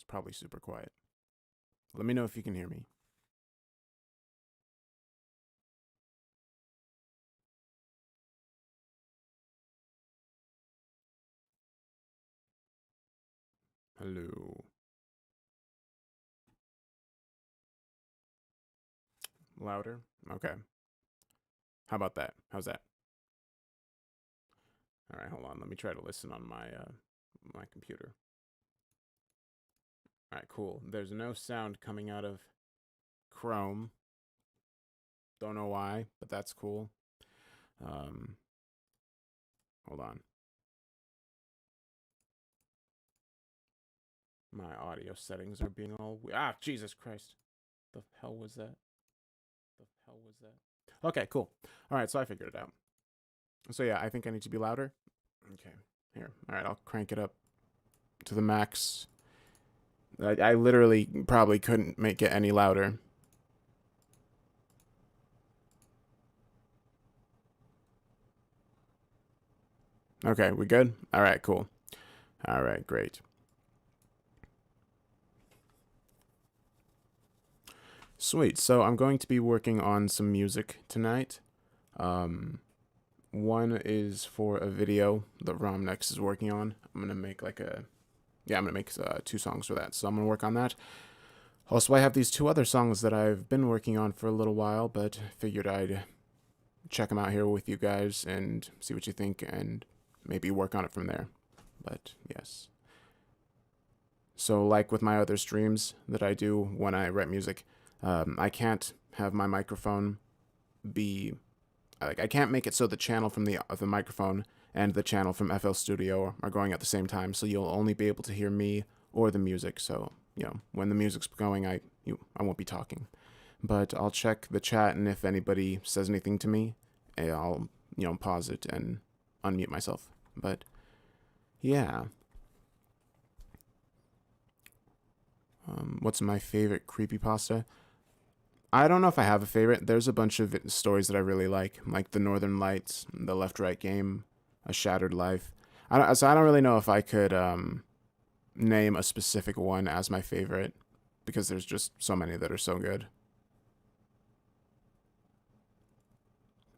probably super quiet. Let me know if you can hear me. Hello. Louder? Okay. How about that? How's that? All right, hold on. Let me try to listen on my computer. All right, cool. There's no sound coming out of Chrome. Don't know why, but that's cool. Hold on. My audio settings are being all Jesus Christ. The hell was that? The hell was that? Okay, cool. All right, so I figured it out. So yeah, I think I need to be louder. Okay, here. All right, I'll crank it up to the max. I literally probably couldn't make it any louder. Okay, we good? All right, cool. All right, great. Sweet. So I'm going to be working on some music tonight. One is for a video that Romnex is working on. I'm gonna make I'm gonna make 2 songs for that. So I'm gonna work on that. Also, I have these 2 other songs that I've been working on for a little while, but figured I'd check them out here with you guys and see what you think and maybe work on it from there. But yes. So like with my other streams that I do when I write music, I can't have my microphone be I can't make it so the channel from the microphone and the channel from FL Studio are going at the same time. So you'll only be able to hear me or the music. So when the music's going, I won't be talking. But I'll check the chat, and if anybody says anything to me, I'll pause it and unmute myself. But yeah. What's my favorite creepypasta? I don't know if I have a favorite. There's a bunch of stories that I really like The Northern Lights, The Left Right Game, A Shattered Life. I don't really know if I could name a specific one as my favorite because there's just so many that are so good.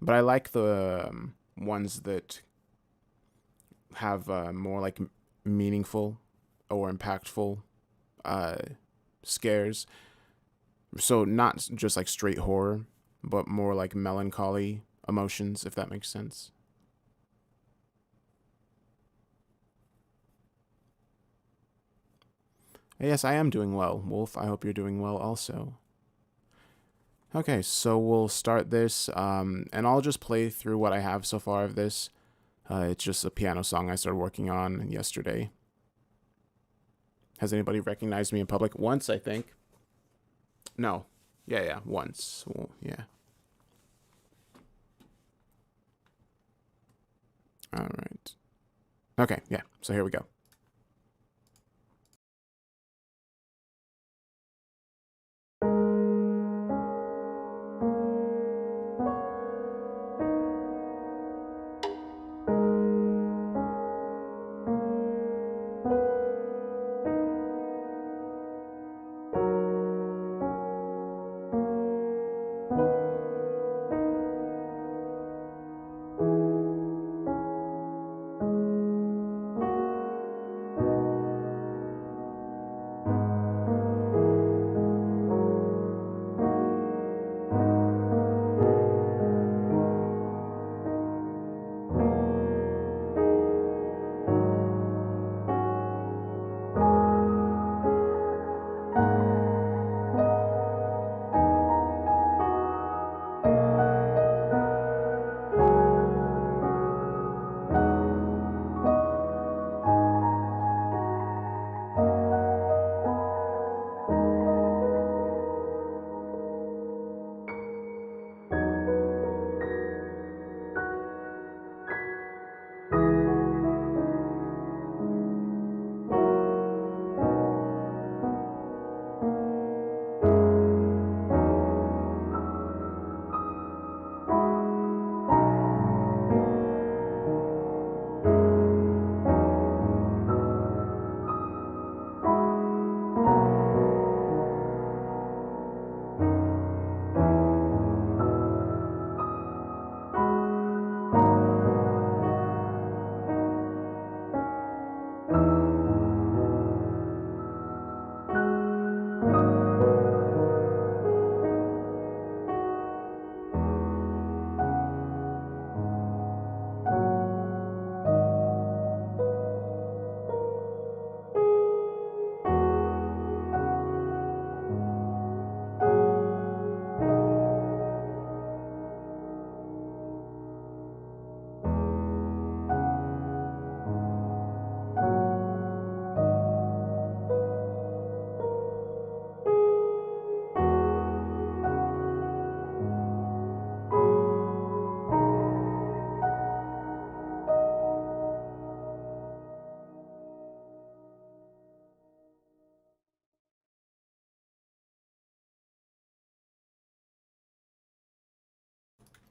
But I like the ones that have more like meaningful or impactful scares. So not just like straight horror, but more like melancholy emotions, if that makes sense. Yes, I am doing well, Wolf. I hope you're doing well also. Okay, so we'll start this, and I'll just play through what I have so far of this. It's just a piano song I started working on yesterday. Has anybody recognized me in public? Once, I think. No. Yeah, once. Well, yeah. All right. Okay, yeah, so here we go.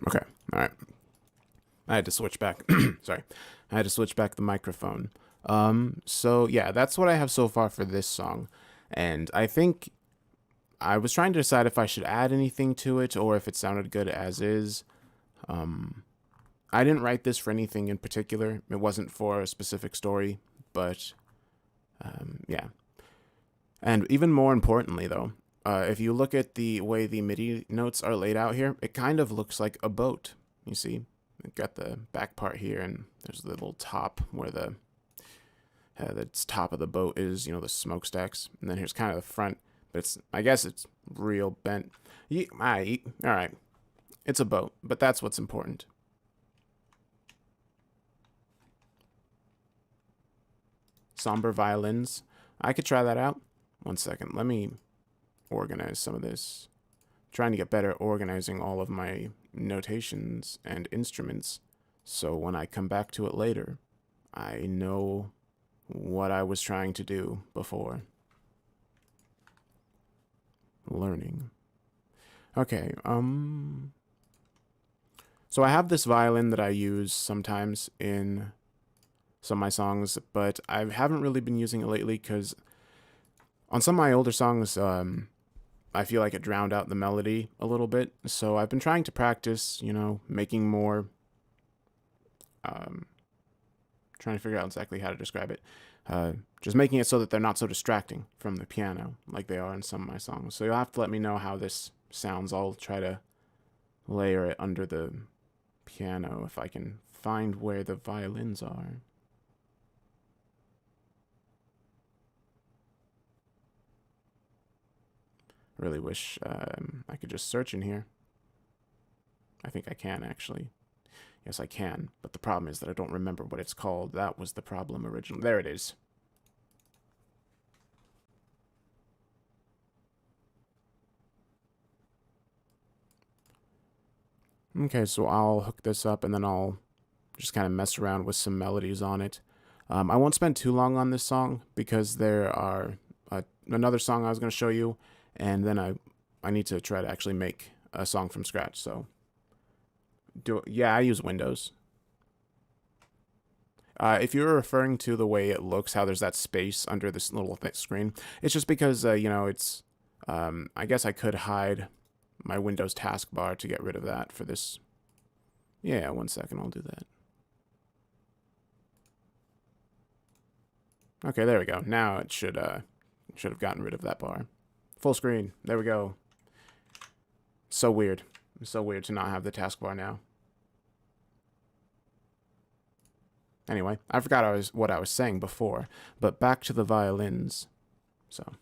Okay, all right. I had to switch back. Sorry, I had to switch back the microphone. So yeah, that's what I have so far for this song, and I think I was trying to decide if I should add anything to it or if it sounded good as is. I didn't write this for anything in particular. It wasn't for a specific story, but yeah. And even more importantly, though, if you look at the way the MIDI notes are laid out here, it kind of looks like a boat. You see, I've got the back part here, and there's the little top where the top of the boat is, you know, the smokestacks, and then here's kind of the front. But I guess it's real bent. All right, it's a boat, but that's what's important. Somber violins. I could try that out. One second, let me organize some of this. I'm trying to get better at organizing all of my notations and instruments, so when I come back to it later, I know what I was trying to do before. Learning. Okay, so I have this violin that I use sometimes in some of my songs, but I haven't really been using it lately because on some of my older songs, I feel like it drowned out the melody a little bit. So I've been trying to practice, you know, making more, trying to figure out exactly how to describe it. Just making it so that they're not so distracting from the piano like they are in some of my songs. So you'll have to let me know how this sounds. I'll try to layer it under the piano if I can find where the violins are. Really wish I could just search in here. I think I can, actually. Yes, I can, but the problem is that I don't remember what it's called. That was the problem originally. There it is. Okay, so I'll hook this up, and then I'll just kind of mess around with some melodies on it. I won't spend too long on this song, because there are another song I was going to show you, and then I need to try to actually make a song from scratch. So, yeah, I use Windows. If you're referring to the way it looks, how there's that space under this little screen, it's just because, you know, it's, I guess I could hide my Windows taskbar to get rid of that for this. Yeah, one second, I'll do that. Okay, there we go. Now it should have gotten rid of that bar. Full screen. There we go. So weird. It's so weird to not have the taskbar now. Anyway, I forgot what I was saying before, but back to the violins. So.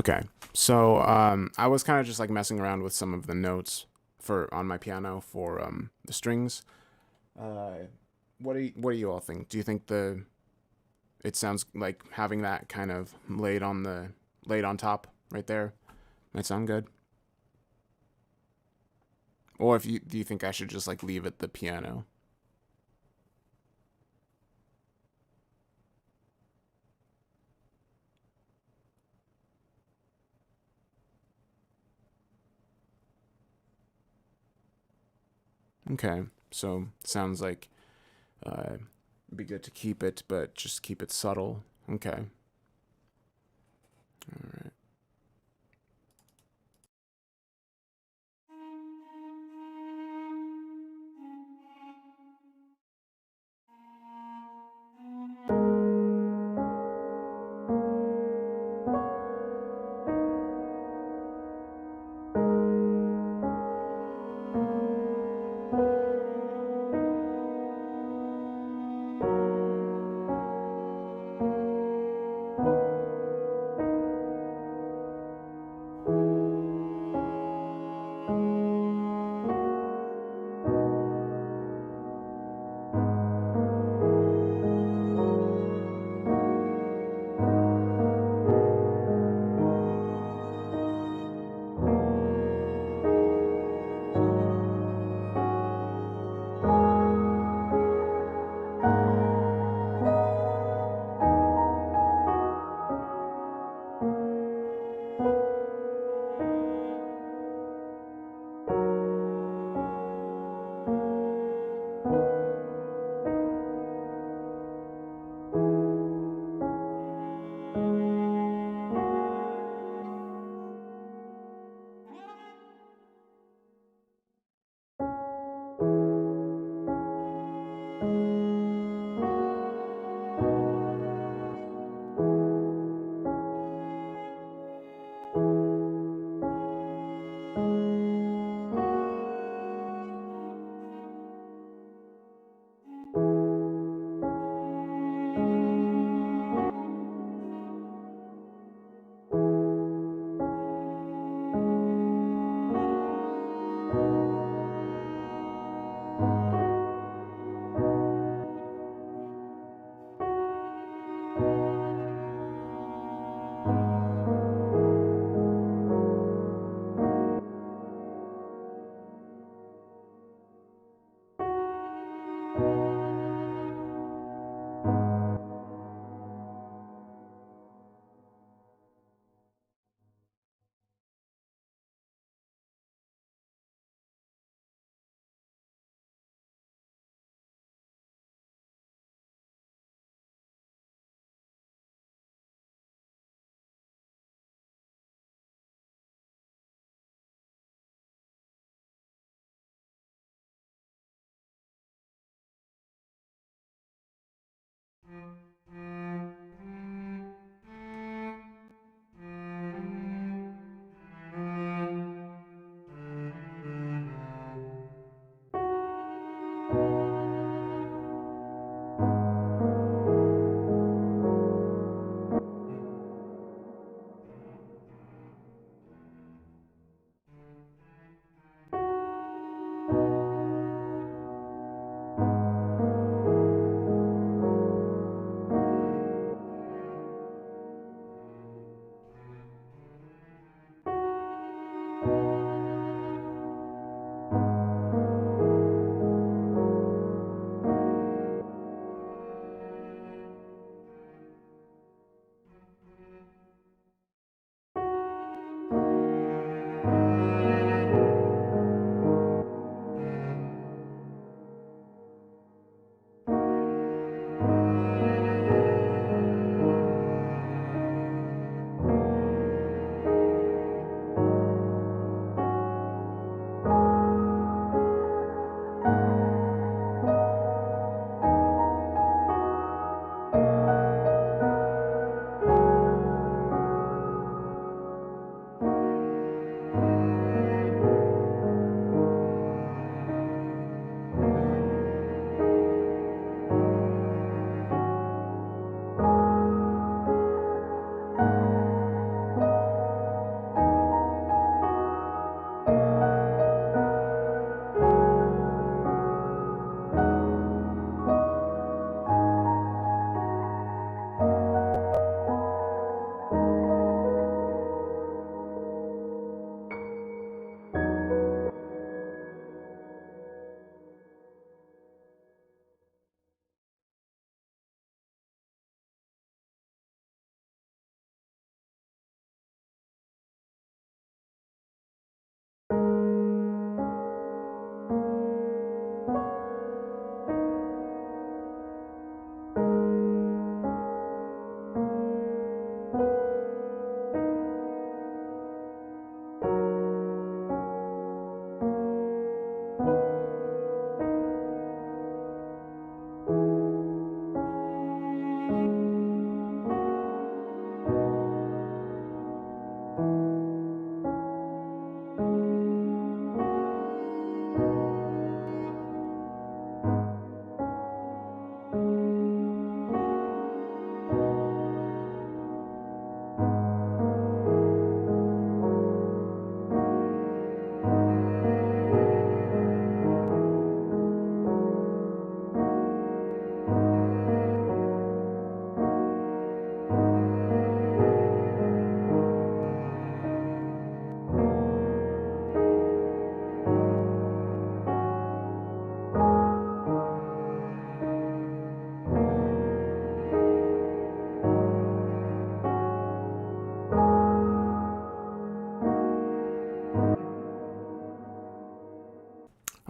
Okay, so I was kind of just like messing around with some of the notes for on my piano for the strings. Uh, what do you all think? Do you think the it sounds like having that kind of laid on top right there might sound good? Or if you do you think I should just like leave it the piano? Okay, so sounds like it'd be good to keep it, but just keep it subtle. Okay, all right.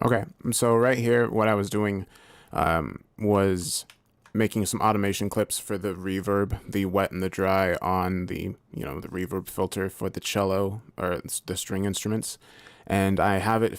Okay, so right here, what I was doing was making some automation clips for the reverb, the wet and the dry on the, the reverb filter for the cello or the string instruments. And I have it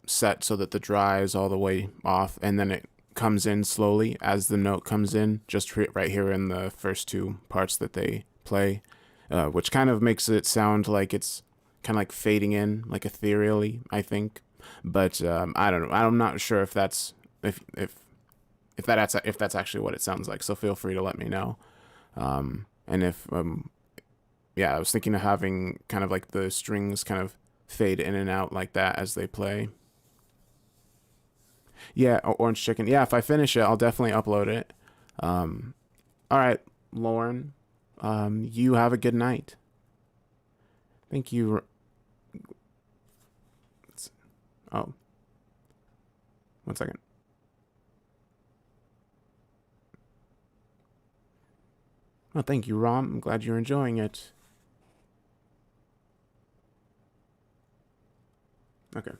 set so that the dry is all the way off, and then it comes in slowly as the note comes in, just right here in the first two parts that they play, which kind of makes it sound like it's kind of like fading in, like ethereally, I think. But I don't know. I'm not sure if that's if that's actually what it sounds like. So feel free to let me know. And if yeah, I was thinking of having kind of like the strings kind of fade in and out like that as they play. Yeah, Orange Chicken. Yeah, if I finish it, I'll definitely upload it. All right, Lauren. You have a good night. Thank you. Oh, one second. Oh, thank you, Rom. I'm glad you're enjoying it. Okay.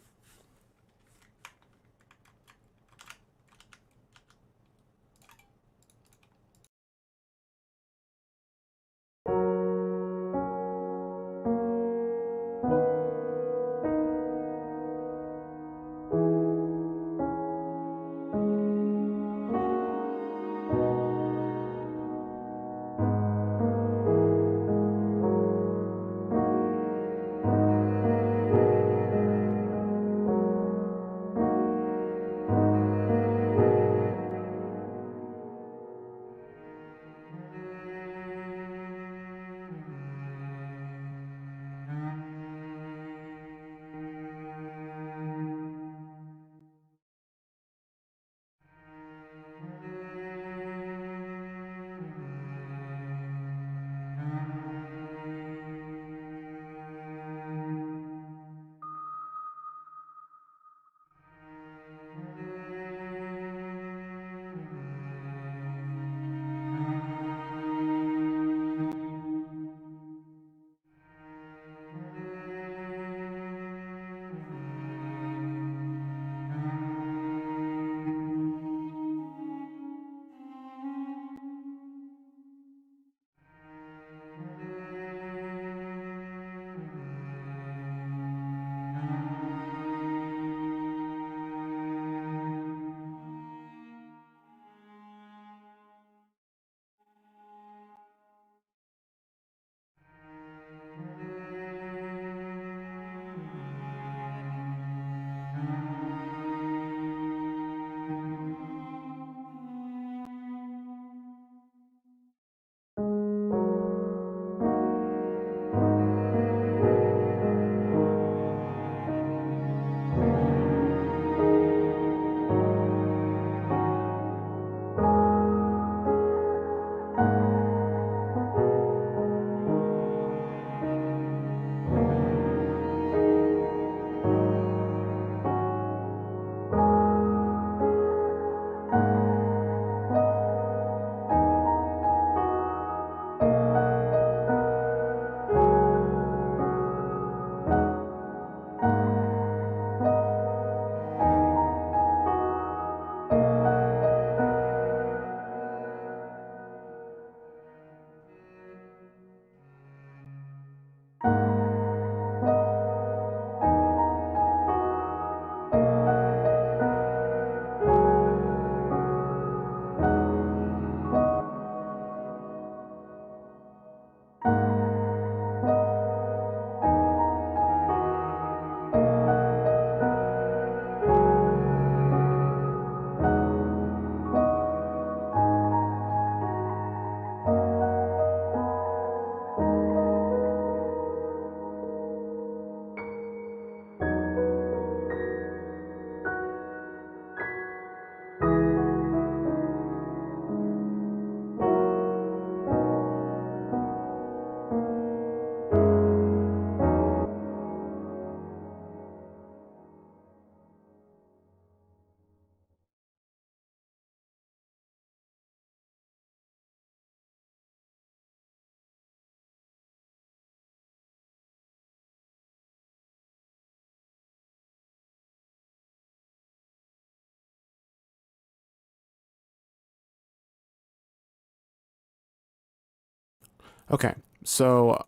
Okay, so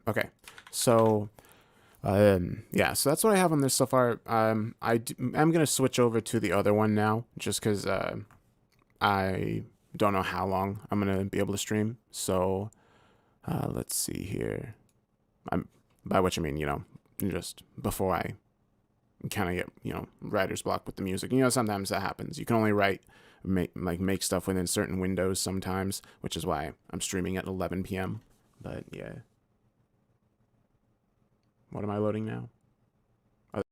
okay, so yeah, so that's what I have on this so far. I'm gonna switch over to the other one now, just because I don't know how long I'm gonna be able to stream. So let's see here. I'm by which I mean, just before I kind of get writer's block with the music. Sometimes that happens. You can only make stuff within certain windows sometimes, which is why I'm streaming at 11 p.m. But yeah, what am I loading now? Oh,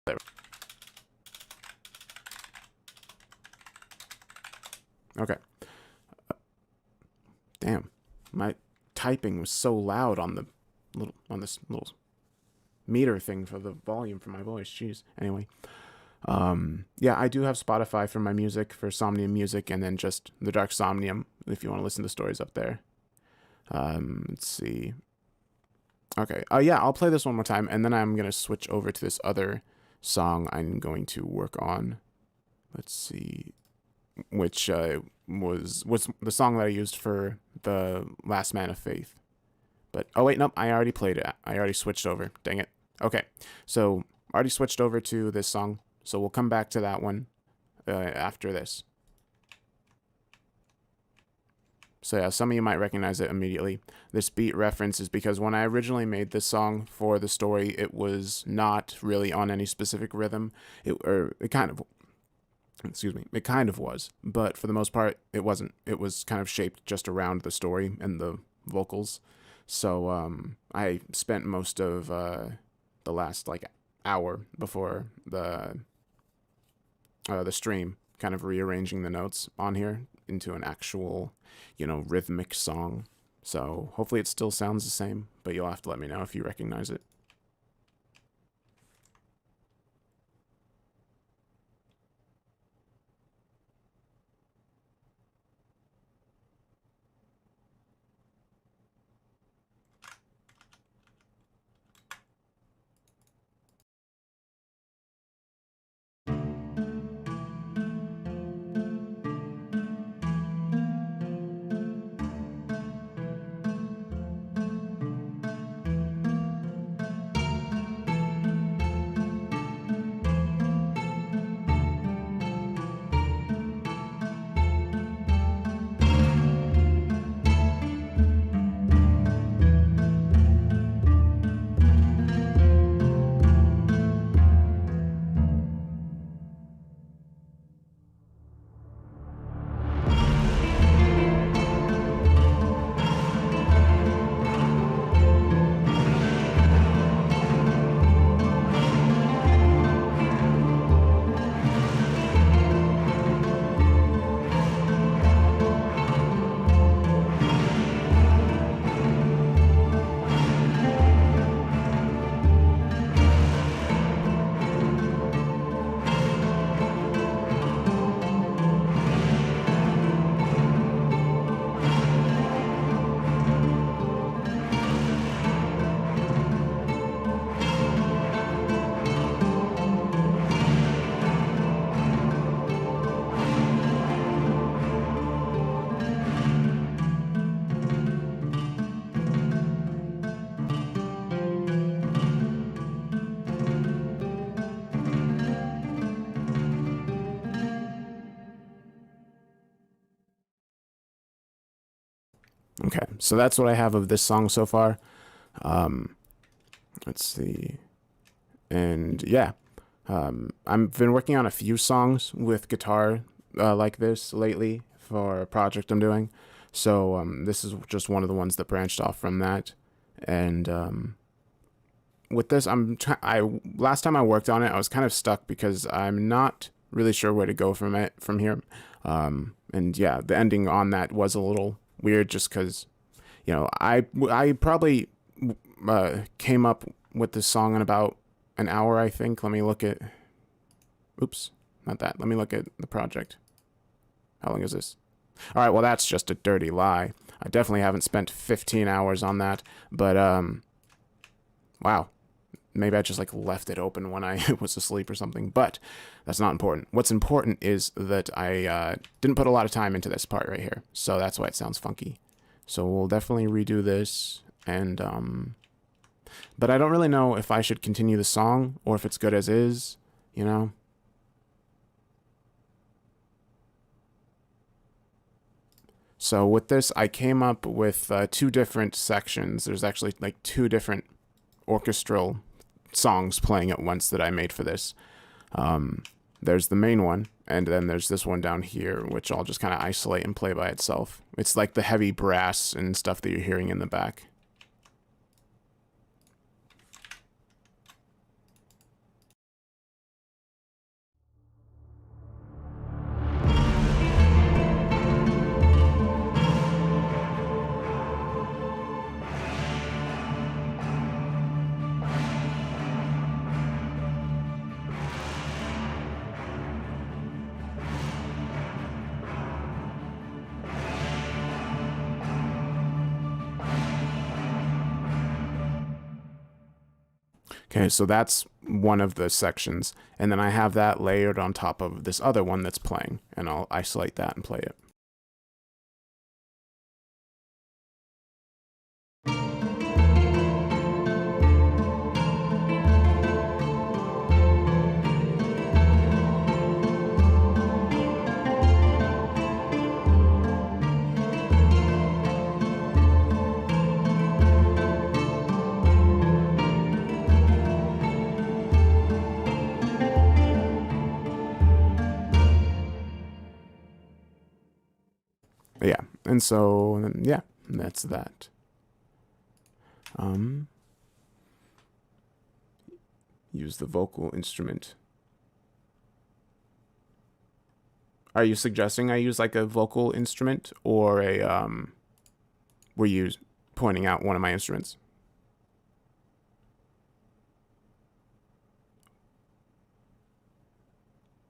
there. Okay. Damn, my typing was so loud on this little meter thing for the volume for my voice. Jeez. Anyway, yeah, I do have Spotify for my music, for Somnium music, and then just the Darksomnium if you want to listen to stories up there. Let's see. Okay. Yeah, I'll play this one more time, and then I'm gonna switch over to this other song I'm going to work on. Let's see, which was the song that I used for the Last Man of Faith. But oh wait, nope, I already played it. I already switched over. Dang it. Okay, so I already switched over to this song, so we'll come back to that one after this. So yeah, some of you might recognize it immediately. This beat reference is because when I originally made this song for the story, it was not really on any specific rhythm. It kind of, excuse me, it kind of was, but for the most part, it wasn't. It was kind of shaped just around the story and the vocals. So I spent most of the last like hour before the stream kind of rearranging the notes on here into an actual, rhythmic song. So hopefully it still sounds the same, but you'll have to let me know if you recognize it. Okay, so that's what I have of this song so far. Um, let's see. And yeah, I've been working on a few songs with guitar like this lately for a project I'm doing. So this is just one of the ones that branched off from that. And with this, last time I worked on it, I was kind of stuck because I'm not really sure where to go from here. And yeah, the ending on that was a little weird just because I probably came up with this song in about an hour, I think. Let me look at. Oops, not that. Let me look at the project. How long is this? All right, well, that's just a dirty lie. I definitely haven't spent 15 hours on that, but, wow. Maybe I just, like, left it open when I was asleep or something, but that's not important. What's important is that I didn't put a lot of time into this part right here, so that's why it sounds funky. So we'll definitely redo this, and, but I don't really know if I should continue the song or if it's good as is, you know? So with this, I came up with two different sections. There's actually like two different orchestral songs playing at once that I made for this. There's the main one, and then there's this one down here, which I'll just kind of isolate and play by itself. It's like the heavy brass and stuff that you're hearing in the back. Okay, so that's one of the sections, and then I have that layered on top of this other one that's playing, and I'll isolate that and play it. Yeah, and so, yeah, that's that. Use the vocal instrument. Are you suggesting I use like a vocal instrument or were you pointing out one of my instruments?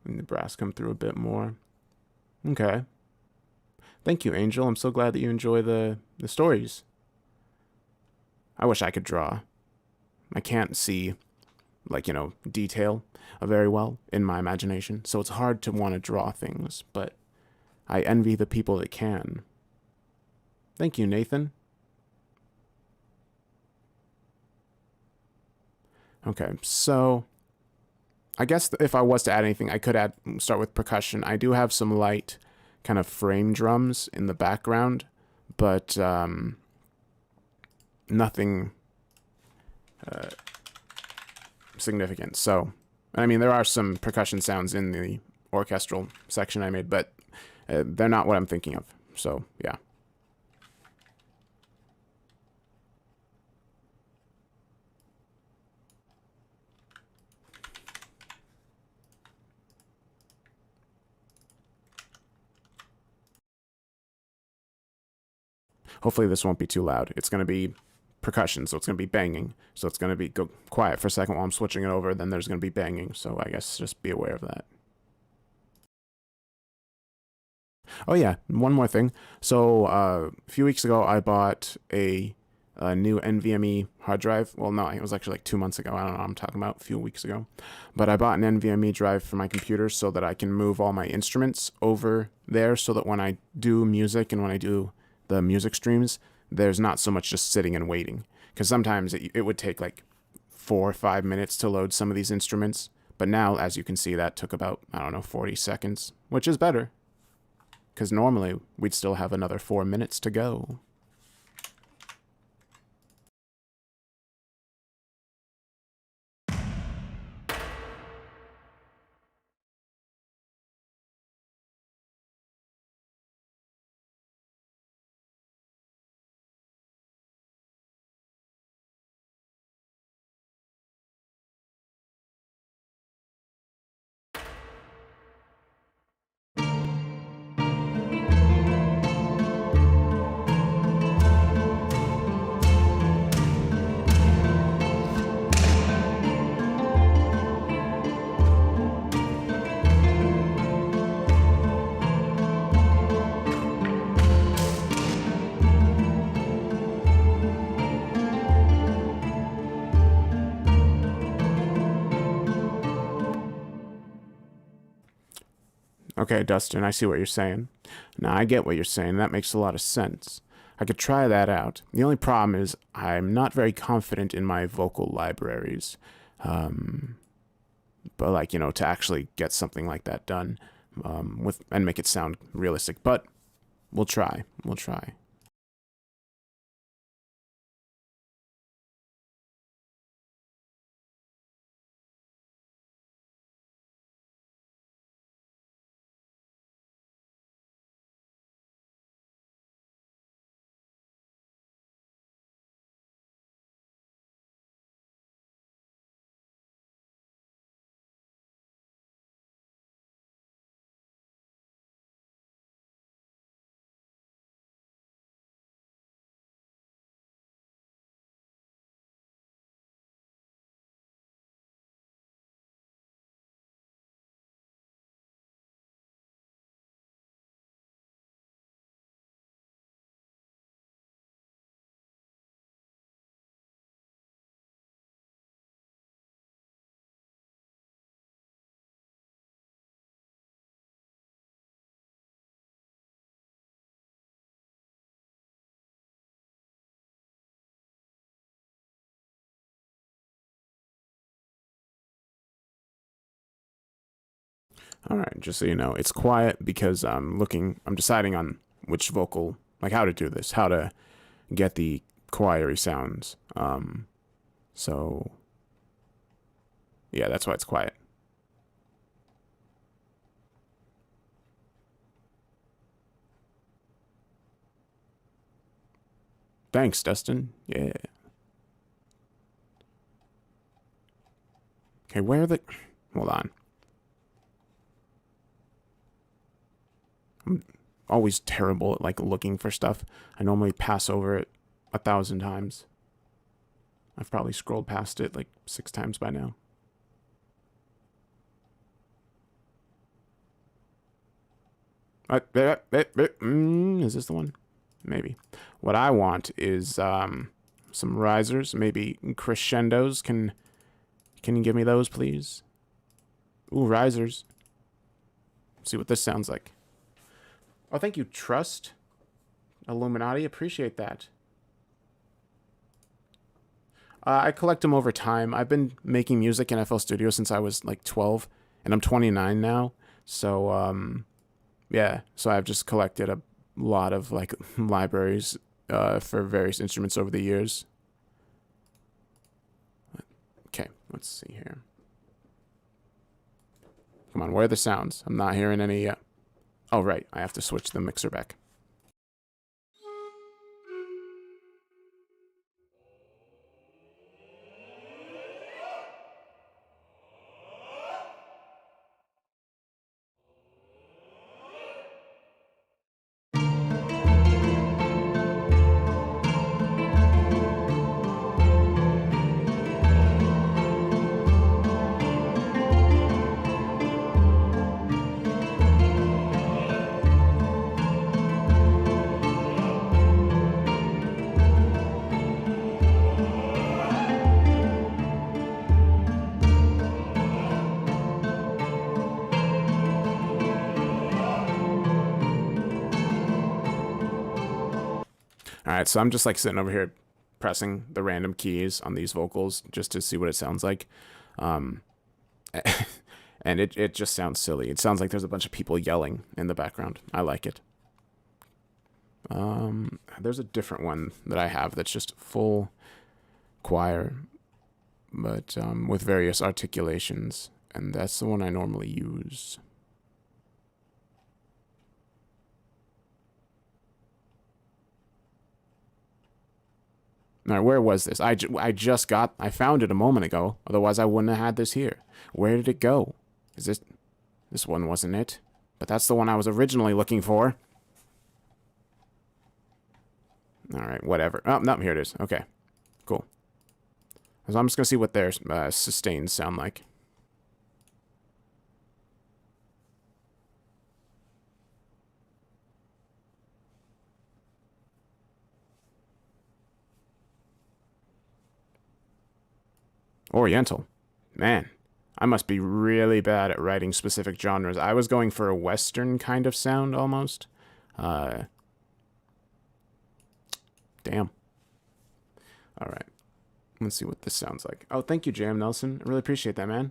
And the brass come through a bit more. Okay. Thank you, Angel. I'm so glad that you enjoy the stories. I wish I could draw. I can't see, like, you know, detail very well in my imagination, so it's hard to want to draw things, but I envy the people that can. Thank you, Nathan. Okay, so I guess if I was to add anything, I could start with percussion. I do have some light kind of frame drums in the background, but nothing significant. So, I mean, there are some percussion sounds in the orchestral section I made, but they're not what I'm thinking of. So, yeah. Hopefully this won't be too loud. It's going to be percussion, so it's going to be banging. So it's going to be go quiet for a second while I'm switching it over, then there's going to be banging. So I guess just be aware of that. Oh yeah, one more thing. So a few weeks ago, I bought a new NVMe hard drive. Well, no, it was actually like 2 months ago. I don't know what I'm talking about, a few weeks ago. But I bought an NVMe drive for my computer so that I can move all my instruments over there so that when I do music and when I do the music streams, there's not so much just sitting and waiting. Because sometimes it would take like 4 or 5 minutes to load some of these instruments. But now, as you can see, that took about, I don't know, 40 seconds, which is better. Because normally we'd still have another 4 minutes to go. Okay, Dustin, I see what you're saying. Now, I get what you're saying. That makes a lot of sense. I could try that out. The only problem is I'm not very confident in my vocal libraries. But like, to actually get something like that done with and make it sound realistic. But we'll try. We'll try. All right, just so you know, it's quiet because I'm deciding on which vocal, like how to do this, how to get the choiry sounds. So yeah, that's why it's quiet. Thanks, Dustin. Yeah. Okay, where are the... Hold on. I'm always terrible at, like, looking for stuff. I normally pass over it 1,000 times. I've probably scrolled past it, like, 6 times by now. Is this the one? Maybe. What I want is some risers, maybe crescendos. Can you give me those, please? Ooh, risers. Let's see what this sounds like. Oh, thank you, Trust. Illuminati, appreciate that. I collect them over time. I've been making music in FL Studio since I was like 12, and I'm 29 now. So, yeah. So I've just collected a lot of like libraries for various instruments over the years. Okay, let's see here. Come on, where are the sounds? I'm not hearing any. Oh, right. I have to switch the mixer back. All right, so I'm just like sitting over here pressing the random keys on these vocals just to see what it sounds like. And it just sounds silly. It sounds like there's a bunch of people yelling in the background. I like it. There's a different one that I have that's just full choir, but with various articulations, and that's the one I normally use. All right, where was this? I found it a moment ago. Otherwise, I wouldn't have had this here. Where did it go? Is this one wasn't it? But that's the one I was originally looking for. All right, whatever. Oh, no, here it is. Okay, cool. So I'm just gonna see what their sustains sound like. Oriental. Man, I must be really bad at writing specific genres. I was going for a Western kind of sound almost. Damn. All right. Let's see what this sounds like. Oh, thank you, Jam Nelson. I really appreciate that, man.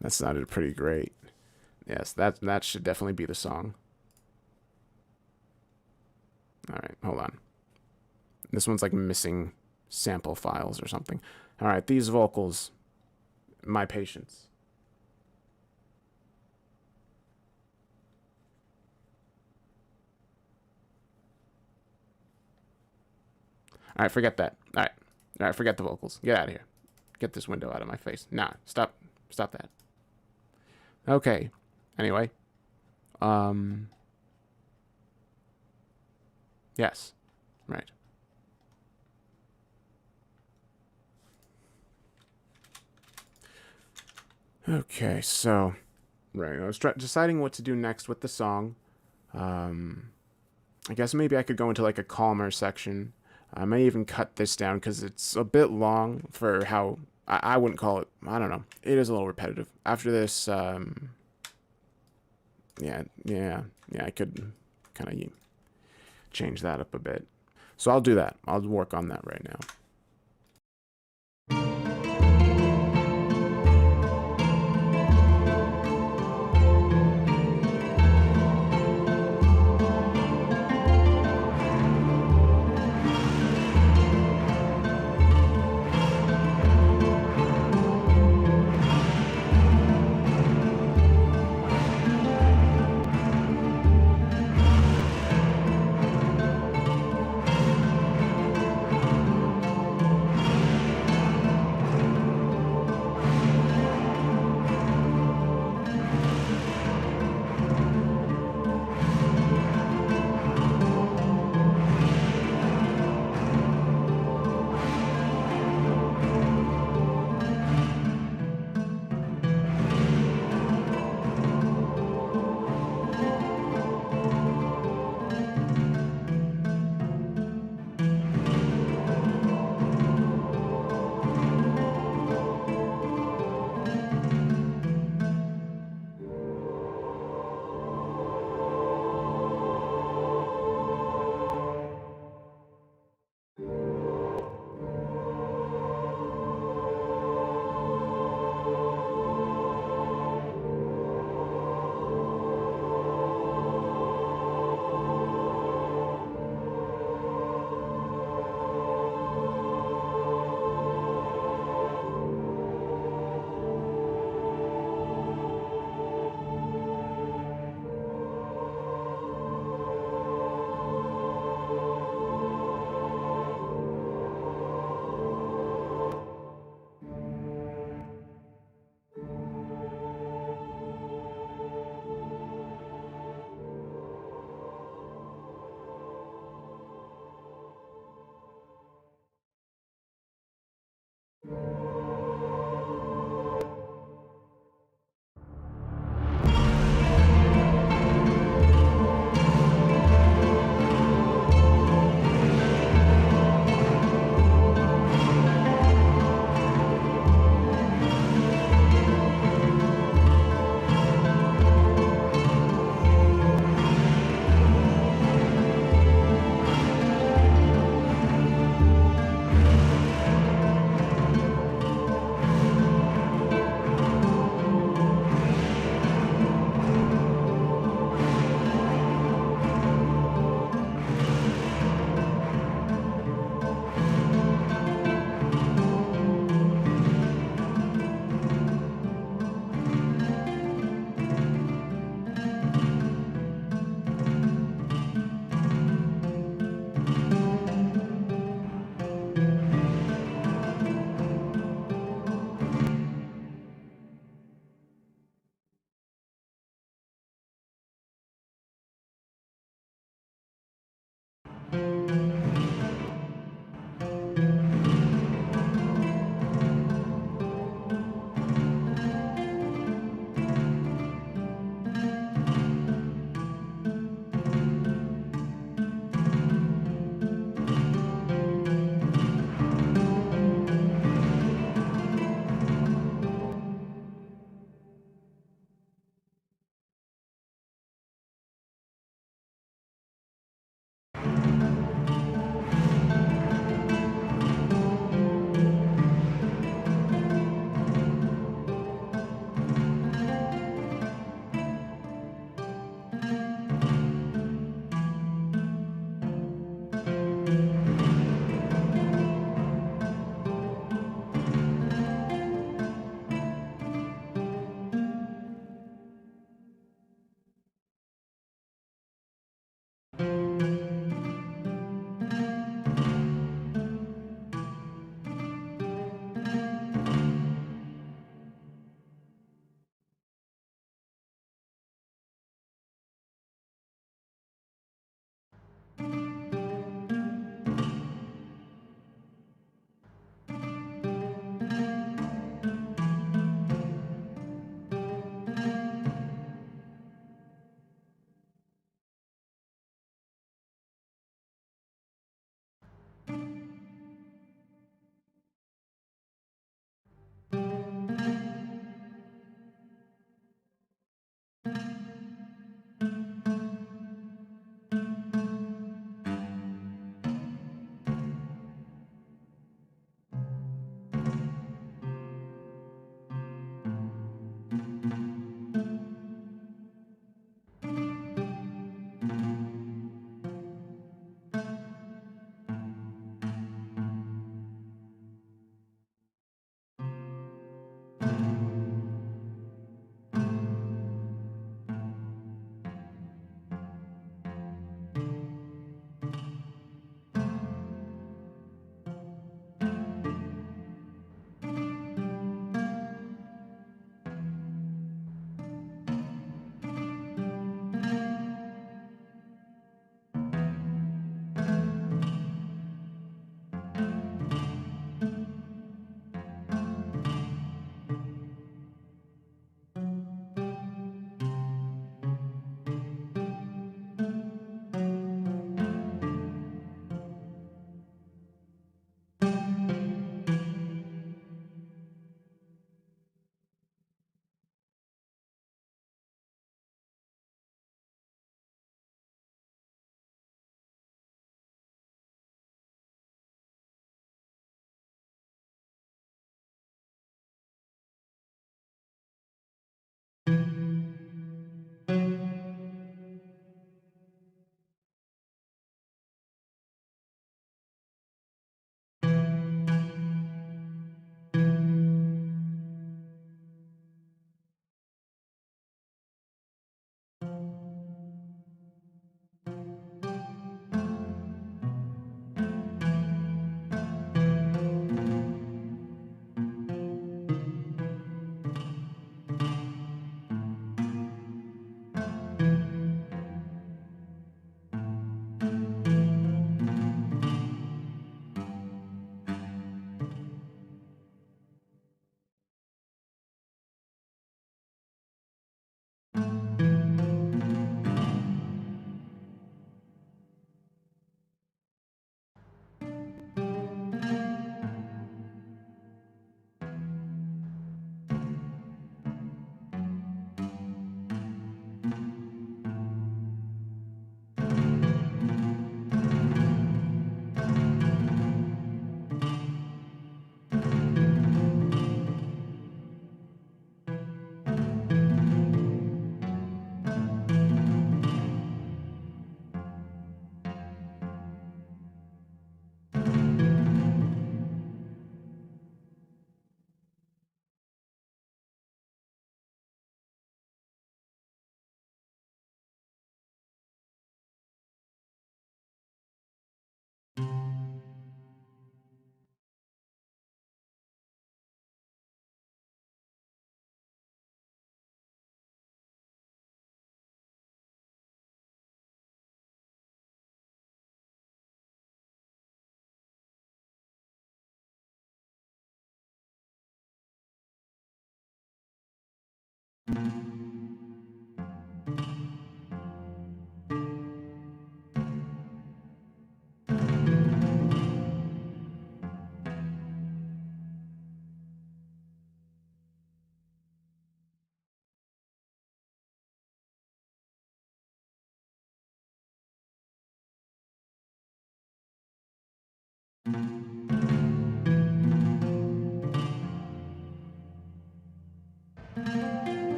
That sounded pretty great. Yes, that should definitely be the song. All right, hold on. This one's like missing sample files or something. All right, these vocals, my patience. All right, forget that. All right, forget the vocals. Get out of here. Get this window out of my face. Nah, stop that. Okay. Anyway, yes, right. Okay, so, right, I was deciding what to do next with the song. I guess maybe I could go into like a calmer section. I may even cut this down because it's a bit long for how I wouldn't call it. I don't know. It is a little repetitive. After this, yeah, I could kind of change that up a bit. So I'll do that. I'll work on that right now.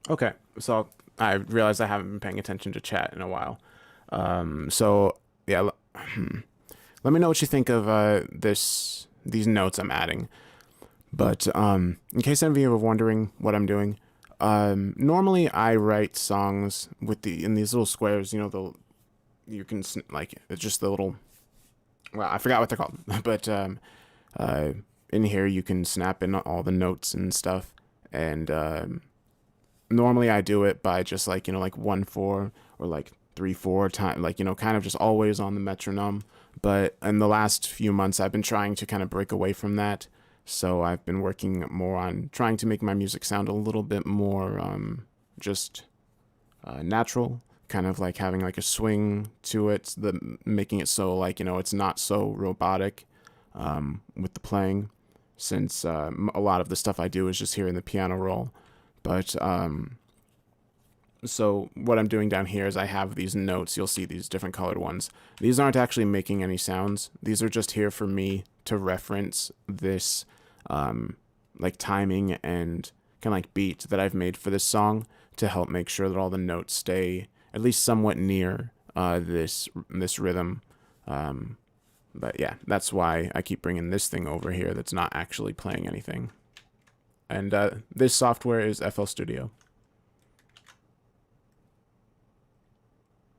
Okay, so I realized I haven't been paying attention to chat in a while. So yeah, let me know what you think of these notes I'm adding. But in case any of you are wondering what I'm doing, normally I write songs with in these little squares. You know, you can like it's just the little. Well, I forgot what they're called, but uh, in here you can snap in all the notes and stuff. And normally I do it by just like like 1/4 or like 3/4 time, like kind of just always on the metronome. But in the last few months, I've been trying to kind of break away from that. So I've been working more on trying to make my music sound a little bit more just natural, kind of like having like a swing to it, making it so like it's not so robotic with the playing, since a lot of the stuff I do is just hearing the piano roll. But so what I'm doing down here is I have these notes. You'll see these different colored ones. These aren't actually making any sounds. These are just here for me to reference this like timing and kind of like beat that I've made for this song to help make sure that all the notes stay at least somewhat near this rhythm. But yeah, that's why I keep bringing this thing over here that's not actually playing anything. And this software is FL Studio.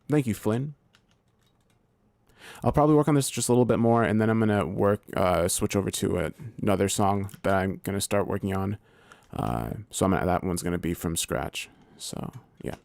Thank you, Flynn. I'll probably work on this just a little bit more, and then I'm gonna switch over to another song that I'm gonna start working on. So that one's gonna be from scratch. So yeah.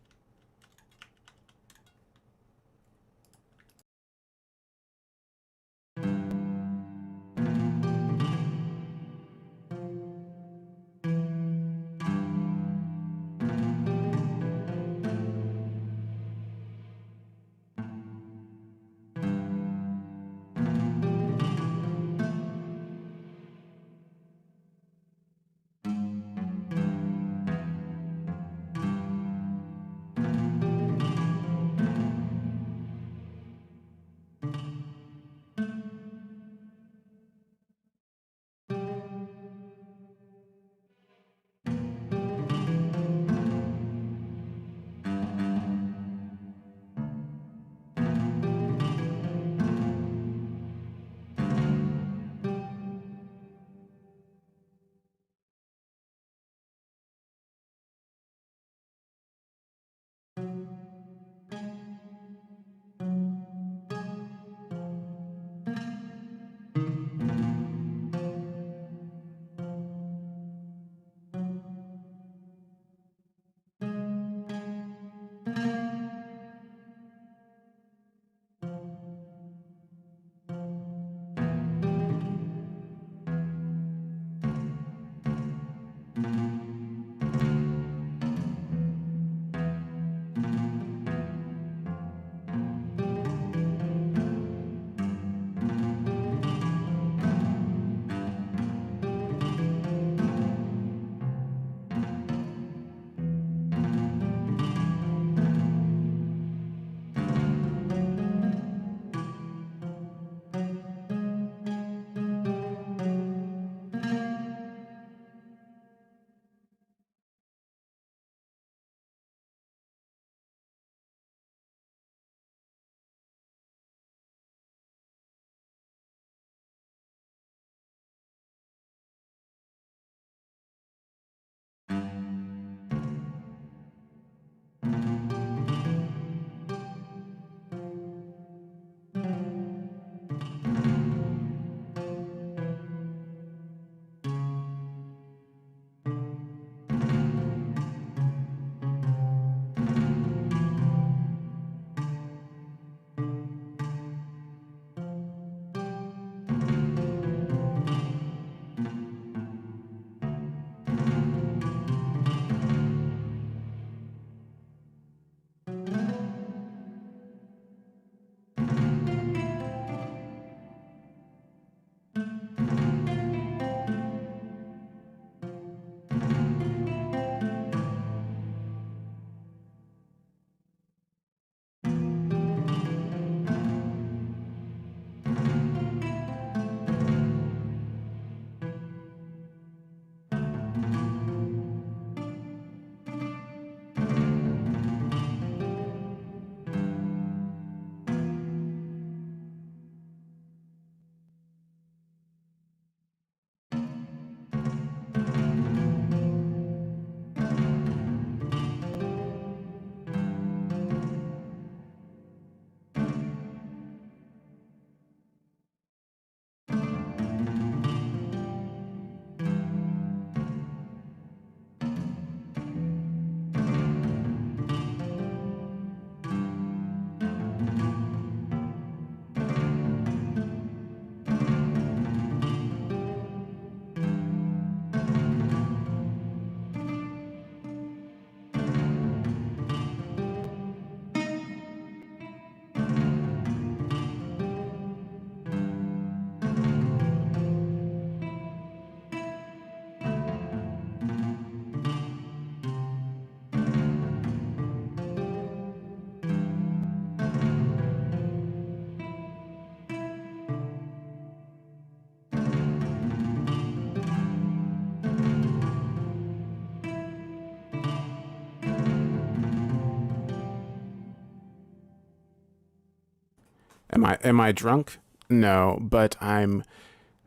Am I drunk? No, but I'm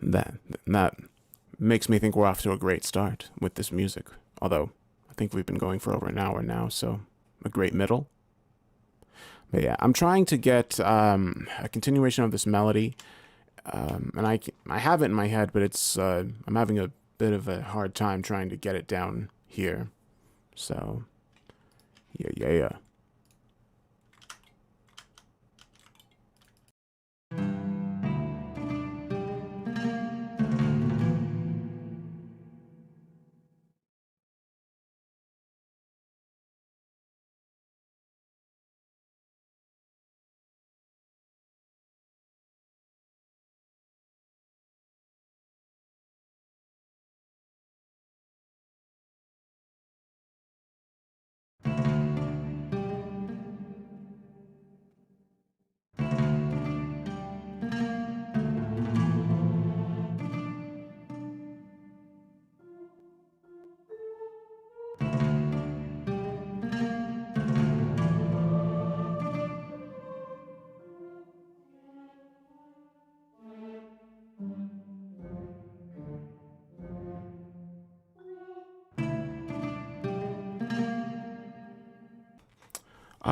that makes me think we're off to a great start with this music. Although I think we've been going for over an hour now, so a great middle. But yeah, I'm trying to get a continuation of this melody, and I have it in my head, but it's I'm having a bit of a hard time trying to get it down here. So yeah.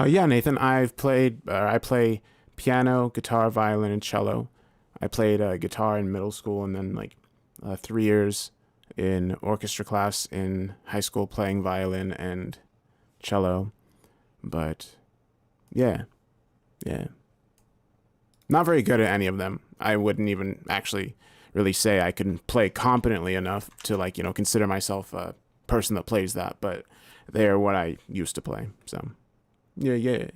Yeah, Nathan. I play piano, guitar, violin, and cello. I played guitar in middle school, and then like 3 years in orchestra class in high school, playing violin and cello. But yeah, yeah, not very good at any of them. I wouldn't even actually really say I can play competently enough to like consider myself a person that plays that. But they're what I used to play. So yeah.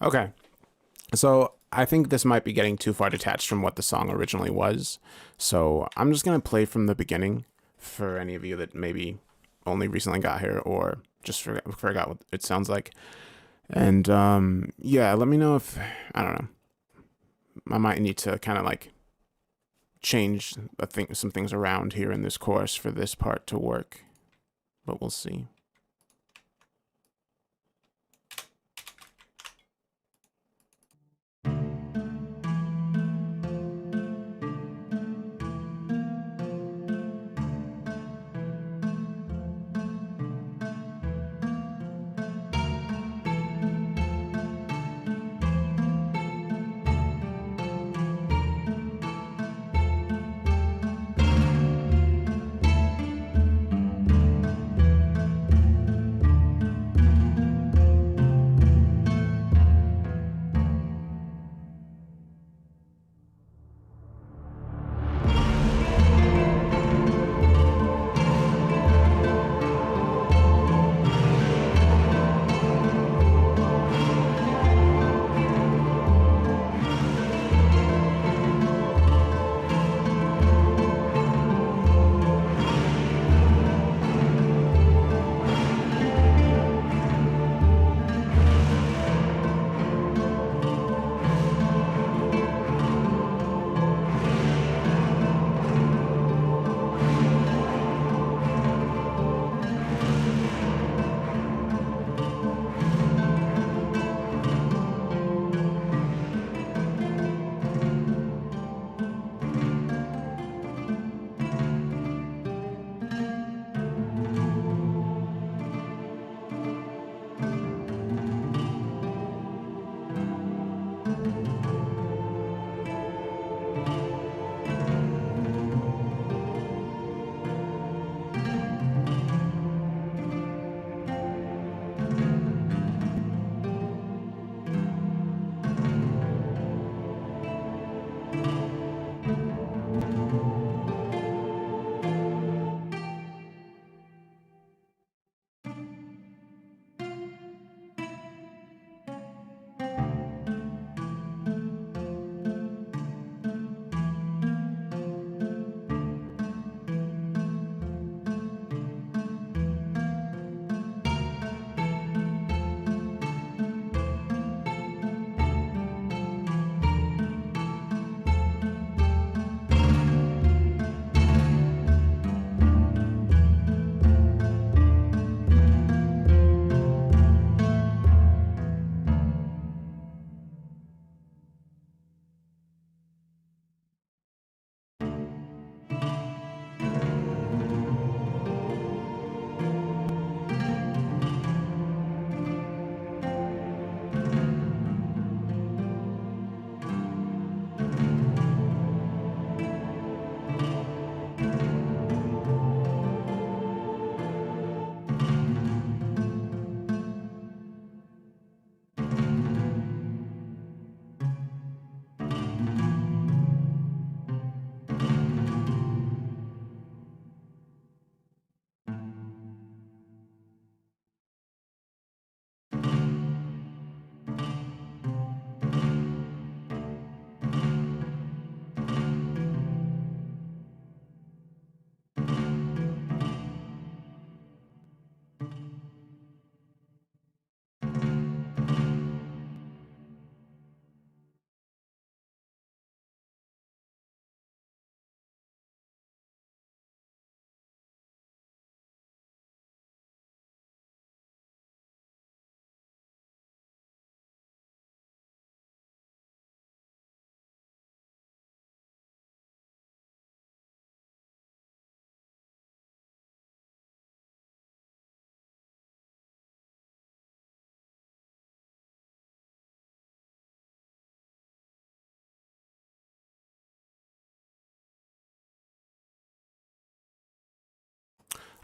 Okay. So I think this might be getting too far detached from what the song originally was. So I'm just going to play from the beginning for any of you that maybe only recently got here or just forgot what it sounds like. And yeah, let me know if, I don't know, I might need to kind of like change some things around here in this course for this part to work, but we'll see.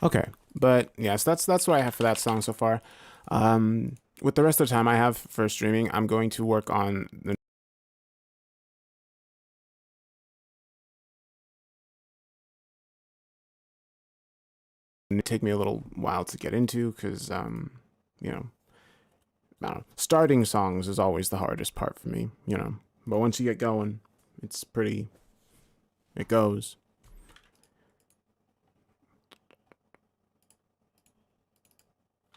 Okay, but yes, that's what I have for that song so far. With the rest of the time I have for streaming, I'm going to work on the. It take me a little while to get into because you know, I don't know. Starting songs is always the hardest part for me, you know. But once you get going, it's pretty. It goes.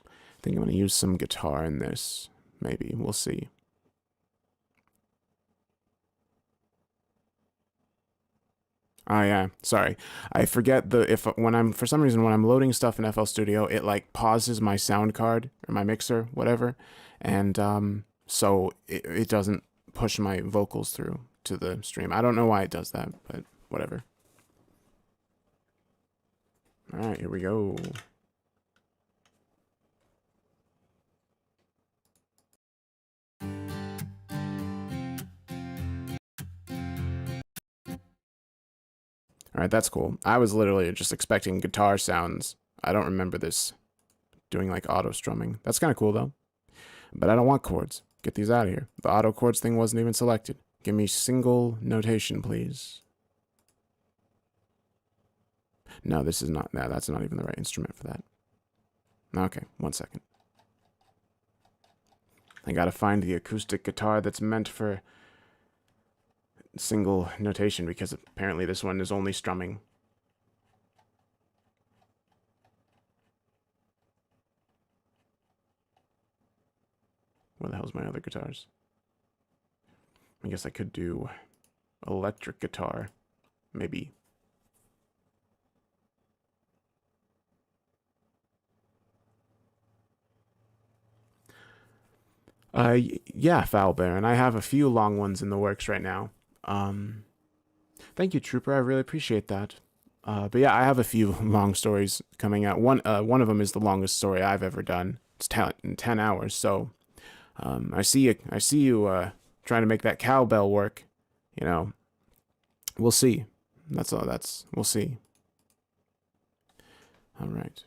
I think I'm gonna use some guitar in this. Maybe we'll see. Oh yeah, sorry. I forget if when I'm for some reason when I'm loading stuff in FL Studio, it like pauses my sound card or my mixer, whatever, and so it doesn't push my vocals through to the stream. I don't know why it does that, but whatever. All right, here we go. All right, that's cool. I was literally just expecting guitar sounds. I don't remember this doing like auto strumming. That's kind of cool though. But I don't want chords. Get these out of here. The auto chords thing wasn't even selected. Give me single notation, please. No, this is not. No, that's not even the right instrument for that. Okay, 1 second. I gotta find the acoustic guitar that's meant for single notation because apparently this one is only strumming. Where the hell's my other guitars? I guess I could do electric guitar, maybe. Yeah, Foul Bear, and I have a few long ones in the works right now. Thank you, Trooper. I really appreciate that. But yeah, I have a few long stories coming out. One of them is the longest story I've ever done. It's 10 hours. So, I see you trying to make that cowbell work. You know, we'll see. We'll see. All right.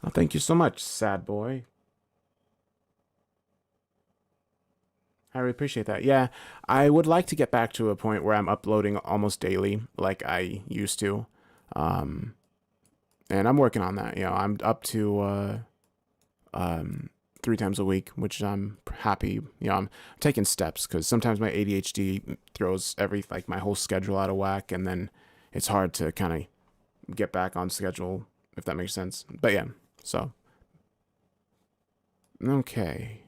Well, thank you so much, sad boy. I really appreciate that. Yeah, I would like to get back to a point where I'm uploading almost daily, like I used to. Um, and I'm working on that. You know, I'm up to 3 times a week, which I'm happy. You know, I'm taking steps because sometimes my ADHD throws like my whole schedule out of whack, and then it's hard to kind of get back on schedule, if that makes sense. But yeah, so okay.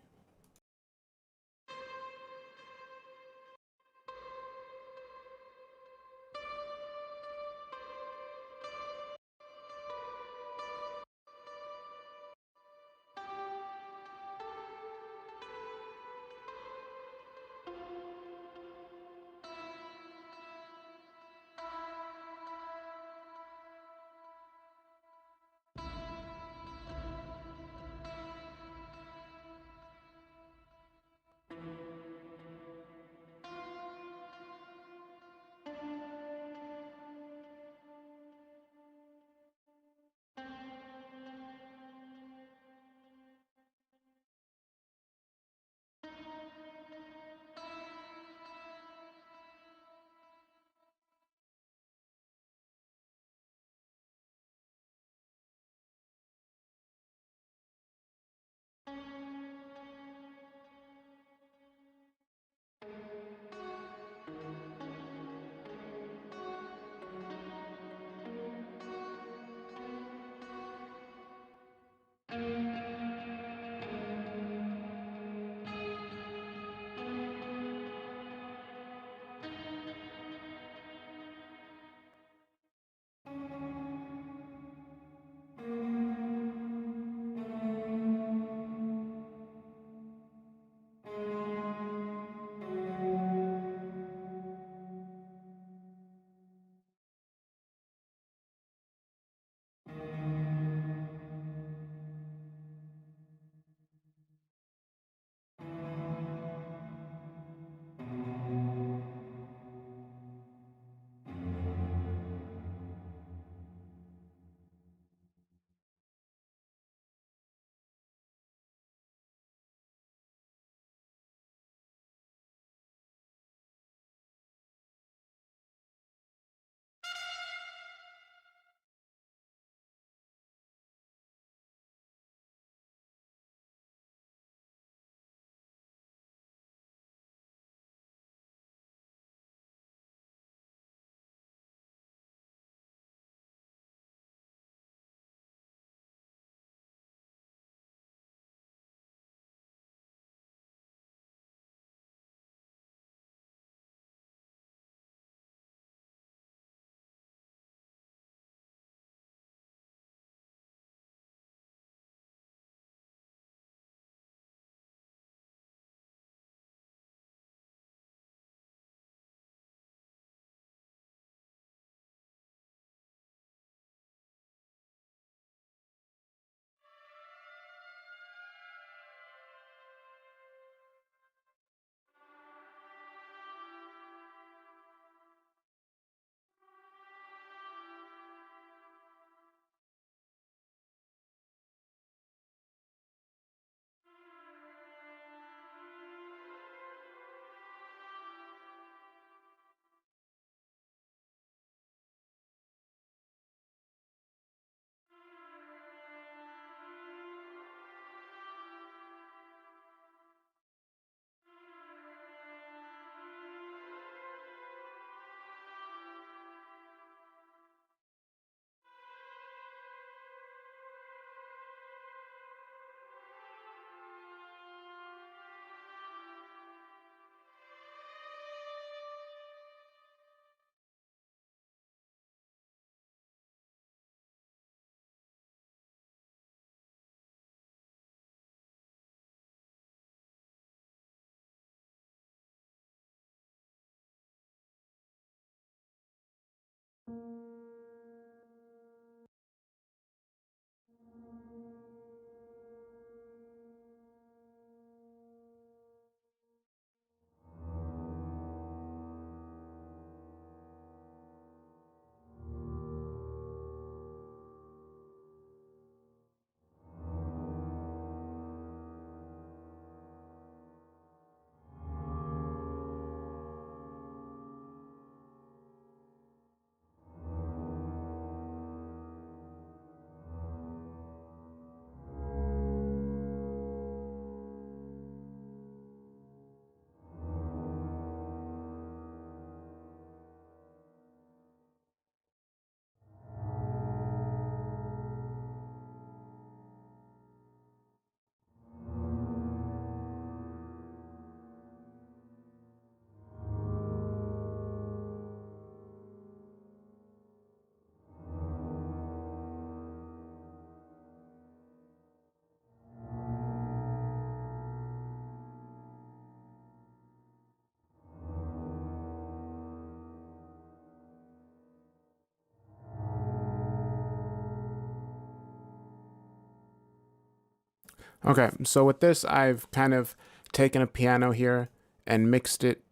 Okay, so with this, I've kind of taken a piano here and mixed it,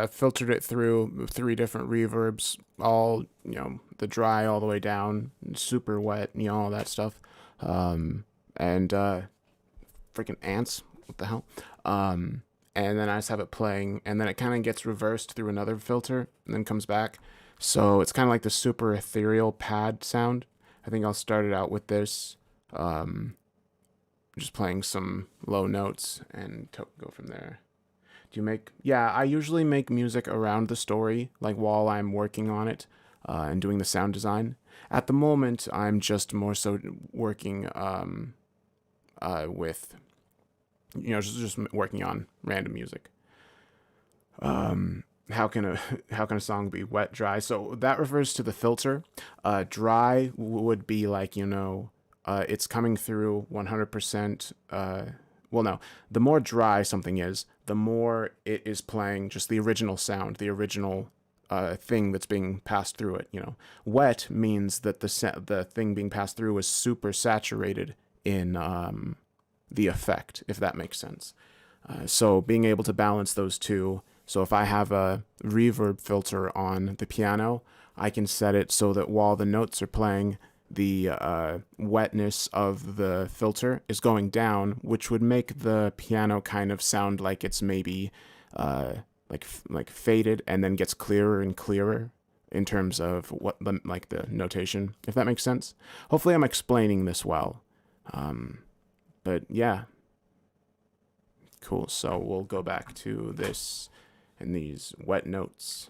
filtered it through three different reverbs, all, the dry all the way down, super wet, all that stuff. And freaking ants, what the hell? And then I just have it playing, and then it kind of gets reversed through another filter, and then comes back. So it's kind of like the super ethereal pad sound. I think I'll start it out with this. Um, just playing some low notes and go from there. Do you make? Yeah, I usually make music around the story, like while I'm working on it and doing the sound design. At the moment, I'm just more so working with, just working on random music. How can a how can a song be wet, dry? So that refers to the filter. Dry would be like, it's coming through 100%. Well, no, the more dry something is, the more it is playing just the original sound, the original thing that's being passed through it. Wet means that the thing being passed through is super saturated in the effect, if that makes sense. So being able to balance those two. So if I have a reverb filter on the piano, I can set it so that while the notes are playing, the wetness of the filter is going down, which would make the piano kind of sound like it's maybe like faded and then gets clearer and clearer in terms of what the notation, if that makes sense. Hopefully, I'm explaining this well. But yeah, cool. So we'll go back to this and these wet notes.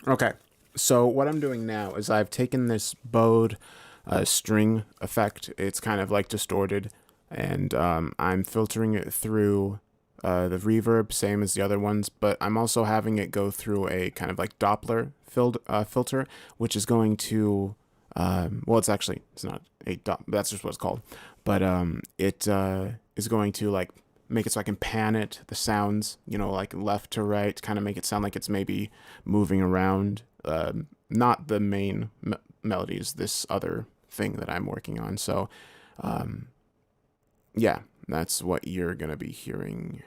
Okay, so what I'm doing now is I've taken this bowed string effect. It's kind of like distorted, and I'm filtering it through the reverb, same as the other ones, but I'm also having it go through a kind of like Doppler filter, which is going to, well, it's not a dot, that's just what it's called, but it is going to like make it so I can pan it, the sounds, like left to right, kind of make it sound like it's maybe moving around. Not the main melodies, this other thing that I'm working on. So, um, yeah, that's what you're going to be hearing.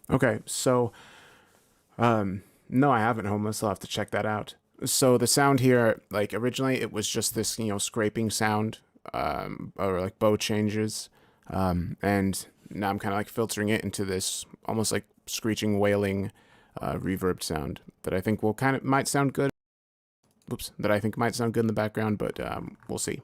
Okay, so no, I haven't homeless. I'll have to check that out. So the sound here, like originally, it was just this, scraping sound, or like bow changes, and now I'm kind of like filtering it into this almost like screeching, wailing, reverb sound that I think will kind of might sound good. Oops, that I think might sound good in the background, but we'll see.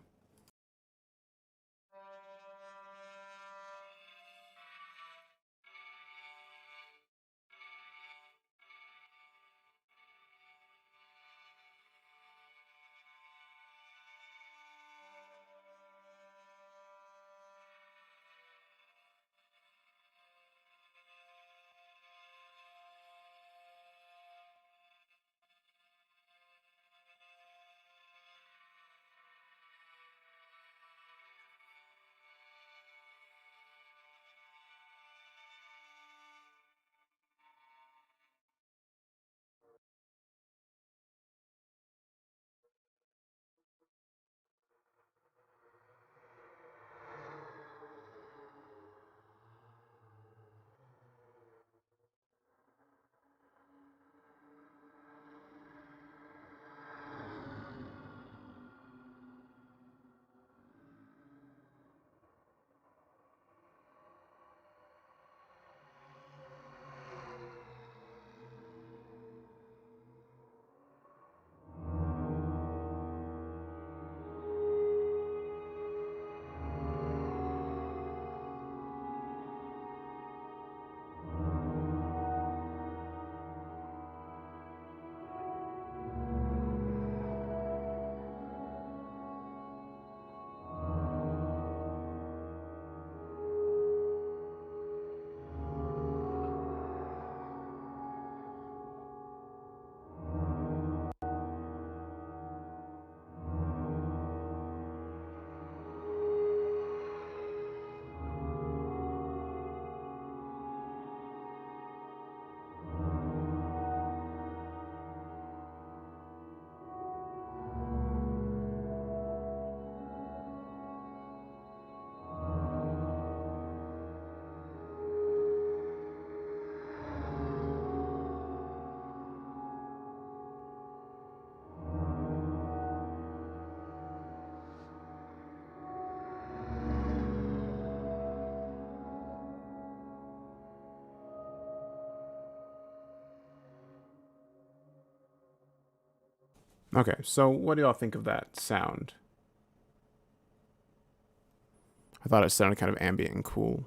Okay, so what do y'all think of that sound? I thought it sounded kind of ambient and cool.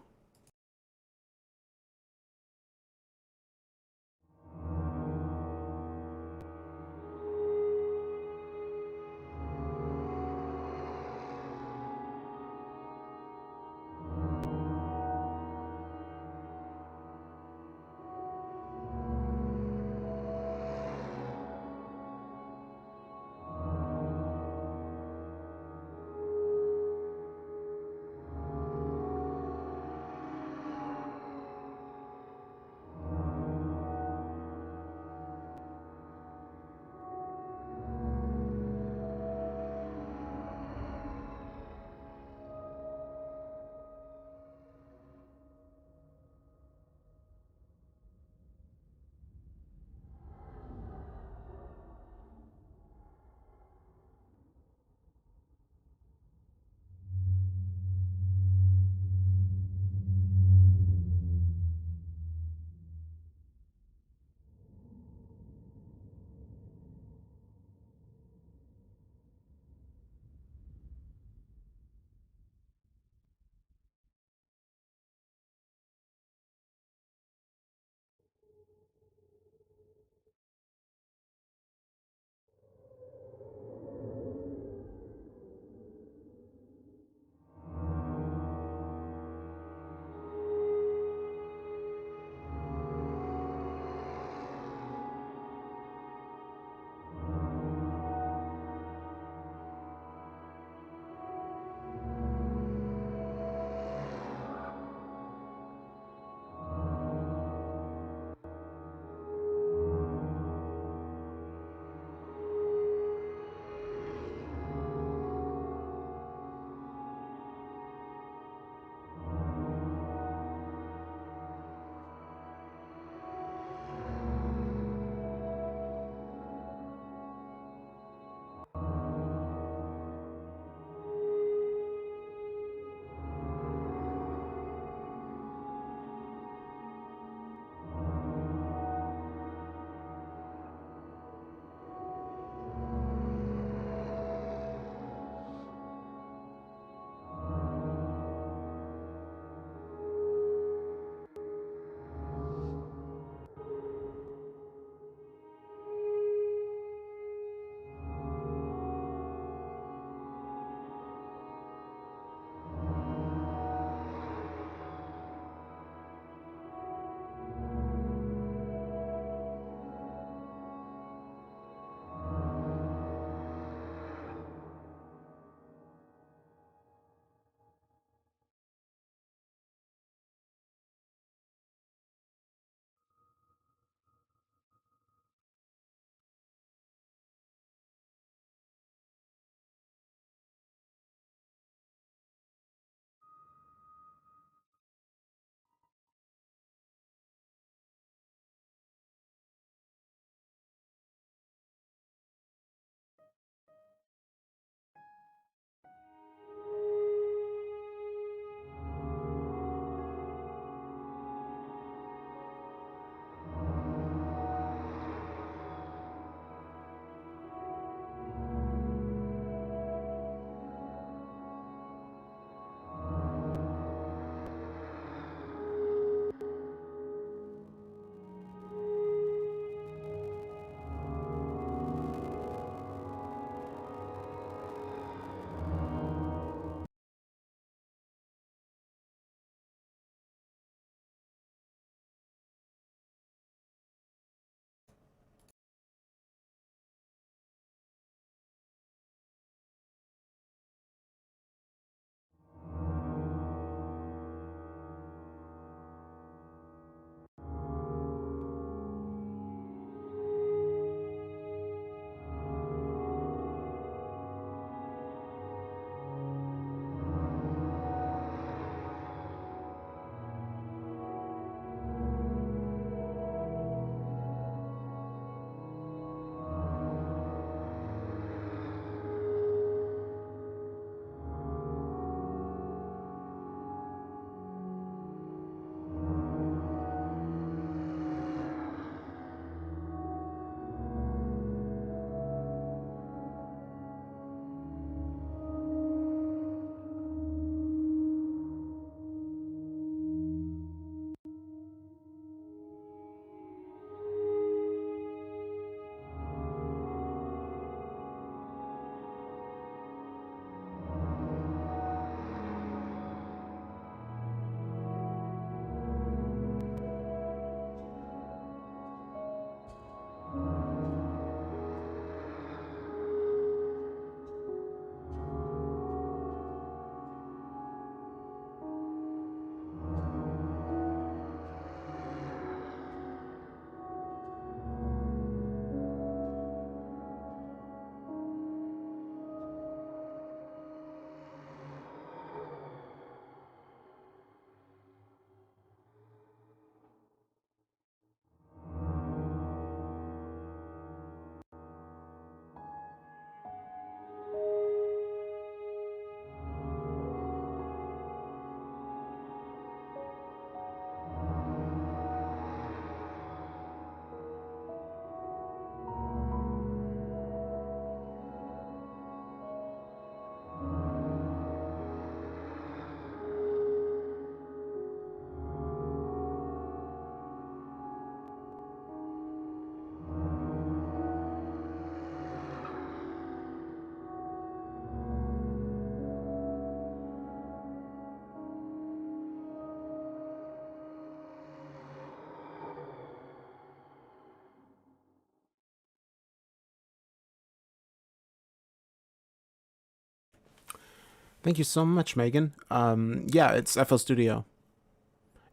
Thank you so much, Megan. Yeah, it's FL Studio,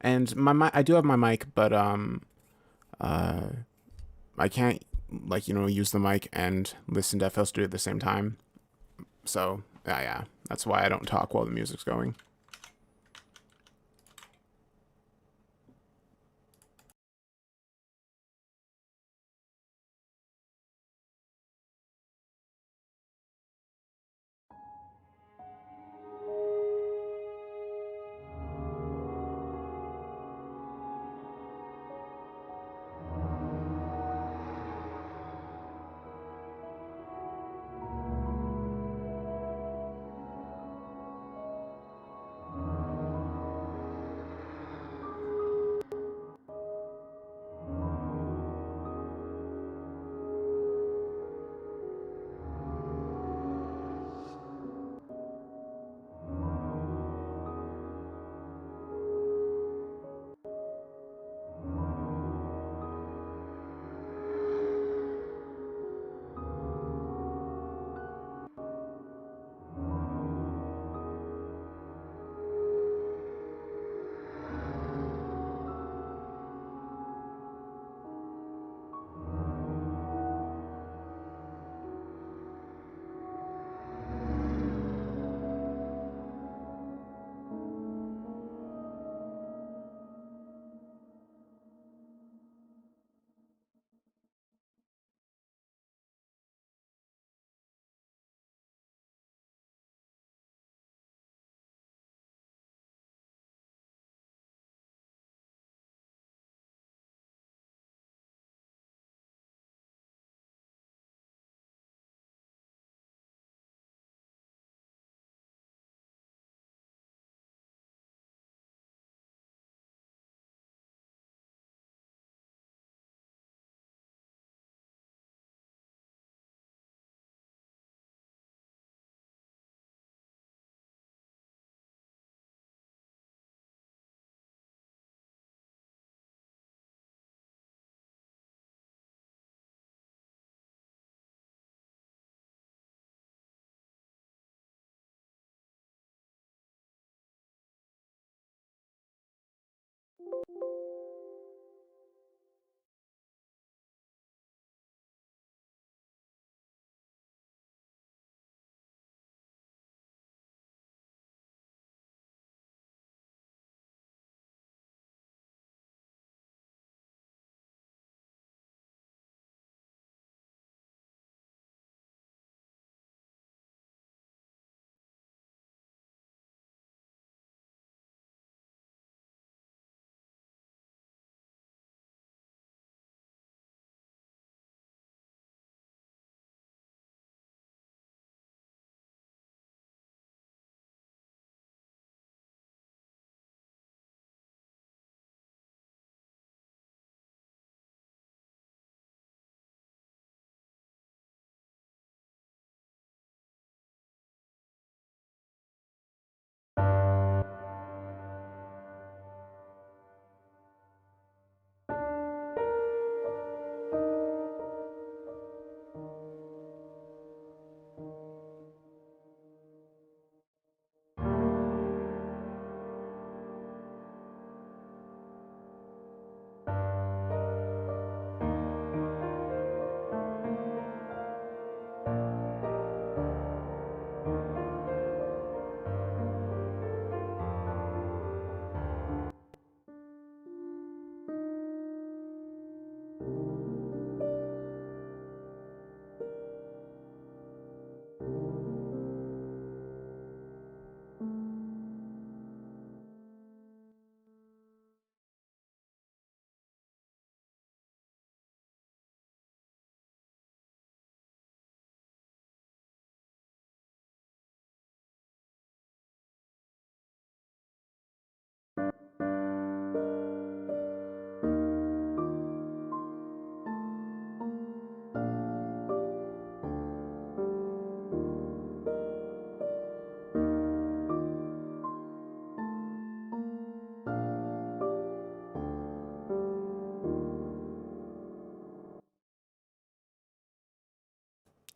and I do have my mic, but uh, I can't use the mic and listen to FL Studio at the same time. So yeah, that's why I don't talk while the music's going.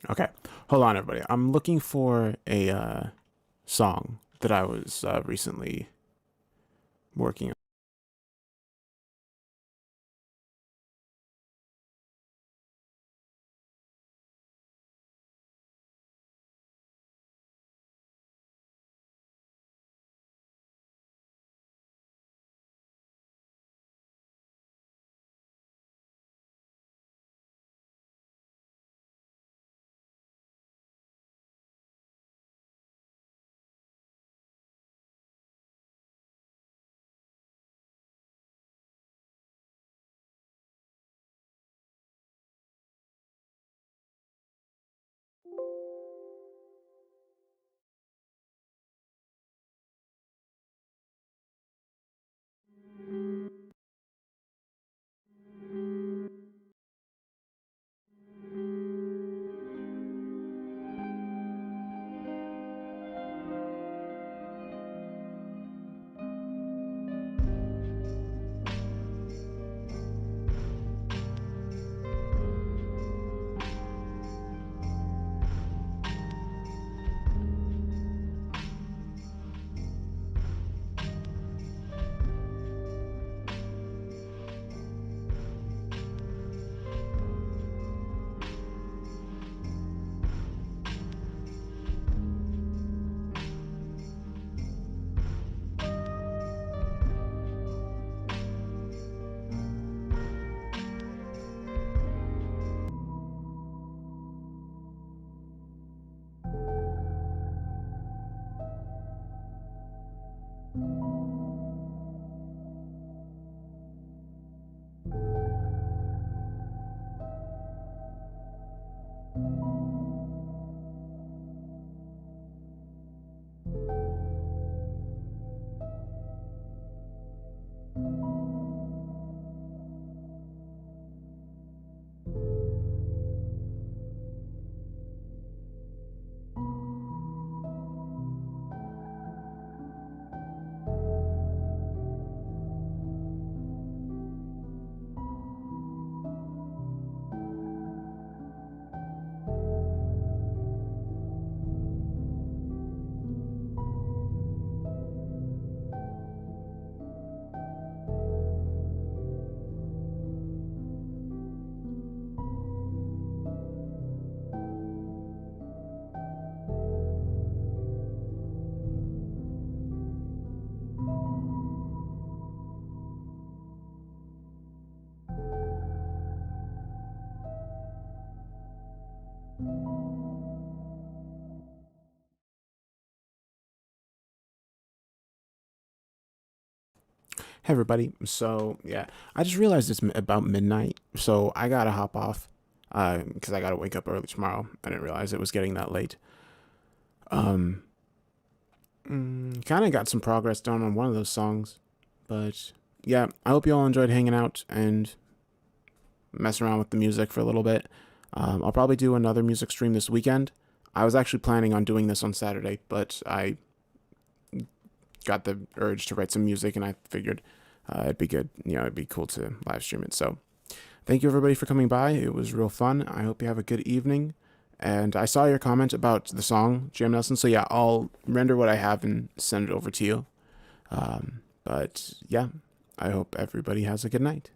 Okay, hold on, everybody. I'm looking for a song that I was recently working on. Hey everybody. So yeah, I just realized it's about midnight, so I gotta hop off because I gotta wake up early tomorrow. I didn't realize it was getting that late. Um, kind of got some progress done on one of those songs, but yeah, I hope you all enjoyed hanging out and messing around with the music for a little bit. I'll probably do another music stream this weekend. I was actually planning on doing this on Saturday, but I got the urge to write some music, and I figured it'd be good. It'd be cool to live stream it. So thank you everybody for coming by. It was real fun. I hope you have a good evening. And I saw your comment about the song, Jam Nelson. So yeah, I'll render what I have and send it over to you. But yeah, I hope everybody has a good night.